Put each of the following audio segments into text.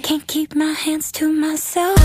Can't keep my hands to myself.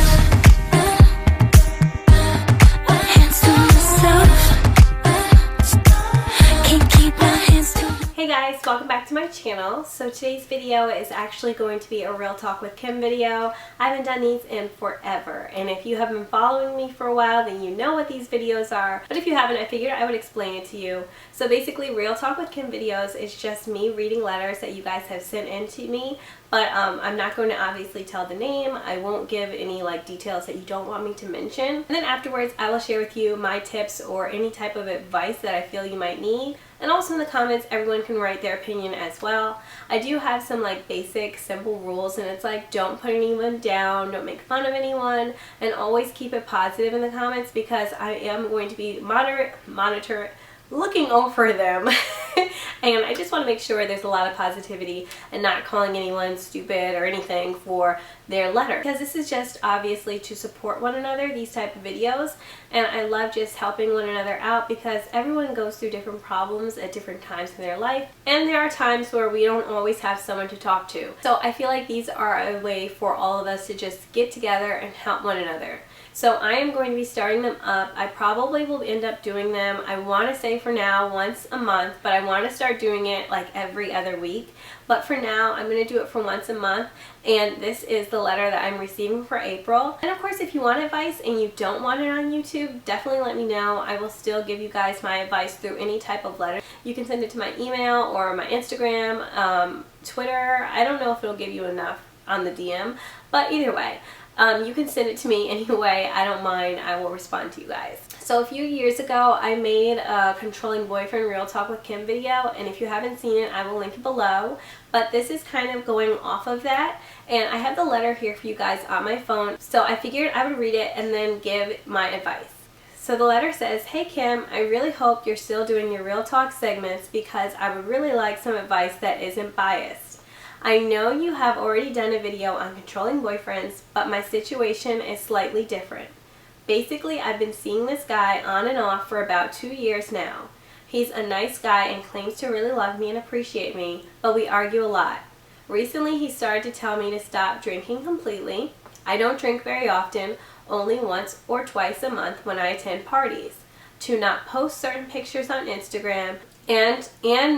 Hey guys, welcome back to my channel. So today's video is actually going to be a real talk with Kym video. I haven't done these in forever, and if you have been following me for a while, then you know what these videos are. But if you haven't, I figured I would explain it to you. So basically, real talk with Kym videos is just me reading letters that you guys have sent in to me. But I'm not going to obviously tell the name. I won't give any details that you don't want me to mention. And then afterwards, I will share with you my tips or any type of advice that I feel you might need. And also in the comments, everyone can write their opinion as well. I do have some basic, simple rules, and it's don't put anyone down, don't make fun of anyone, and always keep it positive in the comments because I am going to be looking over them. And I just want to make sure there's a lot of positivity and not calling anyone stupid or anything for their letter, because this is just obviously to support one another, these type of videos. And I love just helping one another out because everyone goes through different problems at different times in their life, and there are times where we don't always have someone to talk to. So I feel like these are a way for all of us to just get together and help one another. So I am going to be starting them up. I probably will end up doing them, I want to say for now, once a month, but I want to start doing it every other week. But for now, I'm going to do it for once a month, and this is the letter that I'm receiving for April. And of course, if you want advice and you don't want it on YouTube, definitely let me know. I will still give you guys my advice through any type of letter. You can send it to my email or my Instagram, Twitter. I don't know if it'll give you enough on the DM, but either way. You can send it to me anyway. I don't mind. I will respond to you guys. So a few years ago, I made a controlling boyfriend real talk with Kym video, and if you haven't seen it, I will link it below. But this is kind of going off of that, and I have the letter here for you guys on my phone, so I figured I would read it and then give my advice. So the letter says, "Hey Kym, I really hope you're still doing your real talk segments because I would really like some advice that isn't biased. I know you have already done a video on controlling boyfriends, but my situation is slightly different. Basically, I've been seeing this guy on and off for about 2 years now. He's a nice guy and claims to really love me and appreciate me, but we argue a lot. Recently, he started to tell me to stop drinking completely. I don't drink very often, only once or twice a month when I attend parties. To not post certain pictures on Instagram, and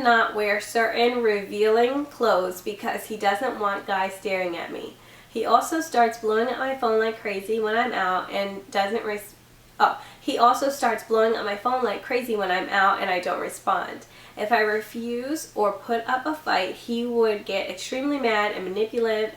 not wear certain revealing clothes because he doesn't want guys staring at me. He also starts blowing up my phone like crazy when I'm out and he also starts blowing up my phone like crazy when I'm out and I don't respond. If I refuse or put up a fight, he would get extremely mad and manipulative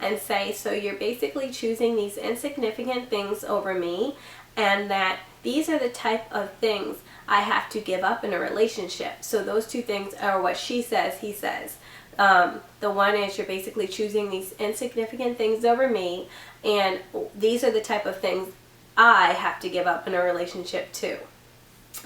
and say, so you're basically choosing these insignificant things over me, and that these are the type of things I have to give up in a relationship." So those two things are what she says, he says. The one is you're basically choosing these insignificant things over me, and these are the type of things I have to give up in a relationship too.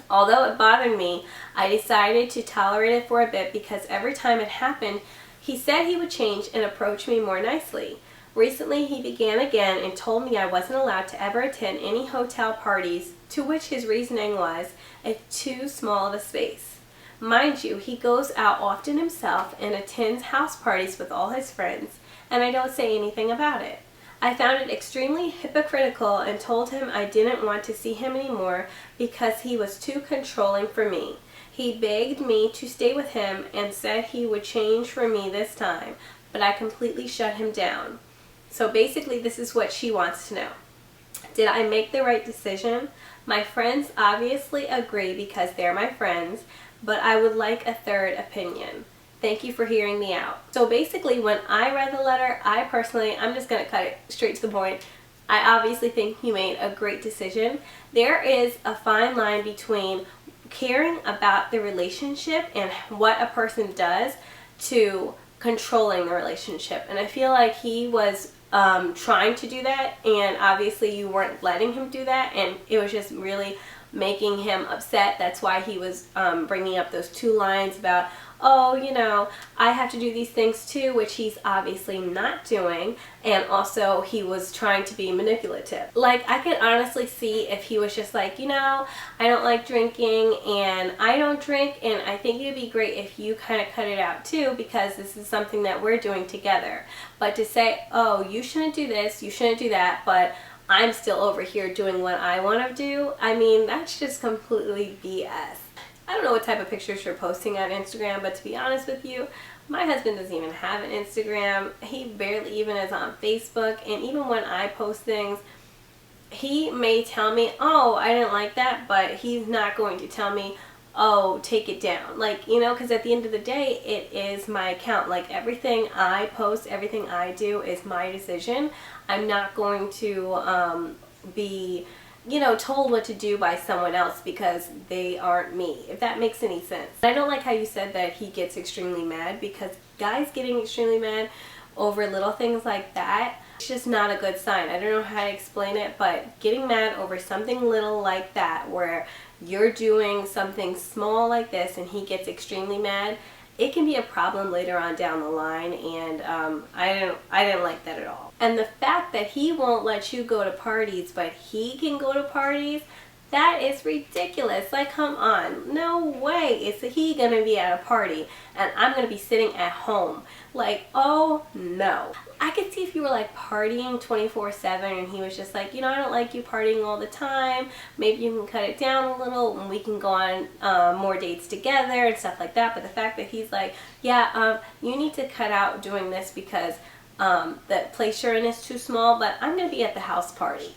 Although it bothered me, I decided to tolerate it for a bit because every time it happened, he said he would change and approach me more nicely. Recently, he began again and told me I wasn't allowed to ever attend any hotel parties, to which his reasoning was it's too small of a space. Mind you, he goes out often himself and attends house parties with all his friends, and I don't say anything about it. I found it extremely hypocritical and told him I didn't want to see him anymore because he was too controlling for me. He begged me to stay with him and said he would change for me this time, but I completely shut him down. So basically, this is what she wants to know. Did I make the right decision? My friends obviously agree because they're my friends, but I would like a third opinion. Thank you for hearing me out." So basically, when I read the letter, I'm just going to cut it straight to the point. I obviously think you made a great decision. There is a fine line between caring about the relationship and what a person does to controlling the relationship. And I feel like he was trying to do that, and obviously you weren't letting him do that, and it was just really making him upset. That's why he was bringing up those 2 lines about, oh, you know, I have to do these things too, which he's obviously not doing. And also he was trying to be manipulative. Like, I could honestly see if he was just like, you know, I don't like drinking and I don't drink, and I think it'd be great if you kind of cut it out too, because this is something that we're doing together. But to say, oh, you shouldn't do this, you shouldn't do that, but I'm still over here doing what I want to do, I mean, that's just completely BS. I don't know what type of pictures you're posting on Instagram, but to be honest with you, my husband doesn't even have an Instagram. He barely even is on Facebook, and even when I post things, he may tell me, oh, I didn't like that, but he's not going to tell me, oh, take it down. Like, you know, because at the end of the day, it is my account. Like, everything I post, everything I do is my decision. I'm not going to be, you know, told what to do by someone else because they aren't me, if that makes any sense. I don't like how you said that he gets extremely mad, because guys getting extremely mad over little things like that, it's just not a good sign. I don't know how to explain it, but getting mad over something little like that, where you're doing something small like this and he gets extremely mad, it can be a problem later on down the line, and I didn't like that at all. And the fact that he won't let you go to parties, but he can go to parties, that is ridiculous. Like, come on, no way is he gonna be at a party and I'm gonna be sitting at home. Like, oh no. I could see if you were like partying 24/7 and he was just like, you know, I don't like you partying all the time, maybe you can cut it down a little and we can go on more dates together and stuff like that. But the fact that he's like, yeah, you need to cut out doing this because the place you're in is too small, but I'm gonna be at the house party.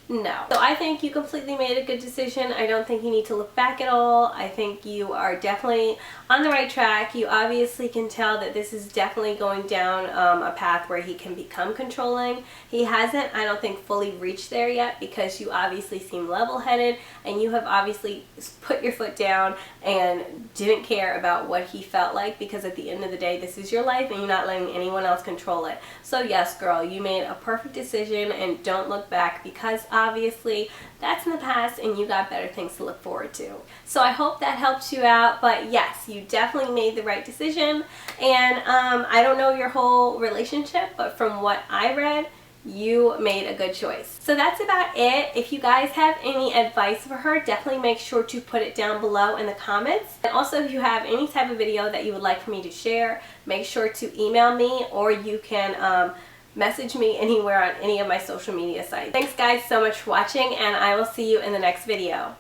No. So I think you completely made a good decision. I don't think you need to look back at all. I think you are definitely on the right track. You obviously can tell that this is definitely going down a path where he can become controlling. He hasn't, I don't think, fully reached there yet, because you obviously seem level-headed and you have obviously put your foot down and didn't care about what he felt like, because at the end of the day, this is your life and you're not letting anyone else control it. So yes, girl, you made a perfect decision, and don't look back, because obviously that's in the past and you got better things to look forward to. So I hope that helped you out. But yes, you definitely made the right decision. And I don't know your whole relationship, but from what I read, you made a good choice. So that's about it. If you guys have any advice for her, definitely make sure to put it down below in the comments. And also, if you have any type of video that you would like for me to share, make sure to email me, or you can message me anywhere on any of my social media sites. Thanks guys so much for watching, and I will see you in the next video.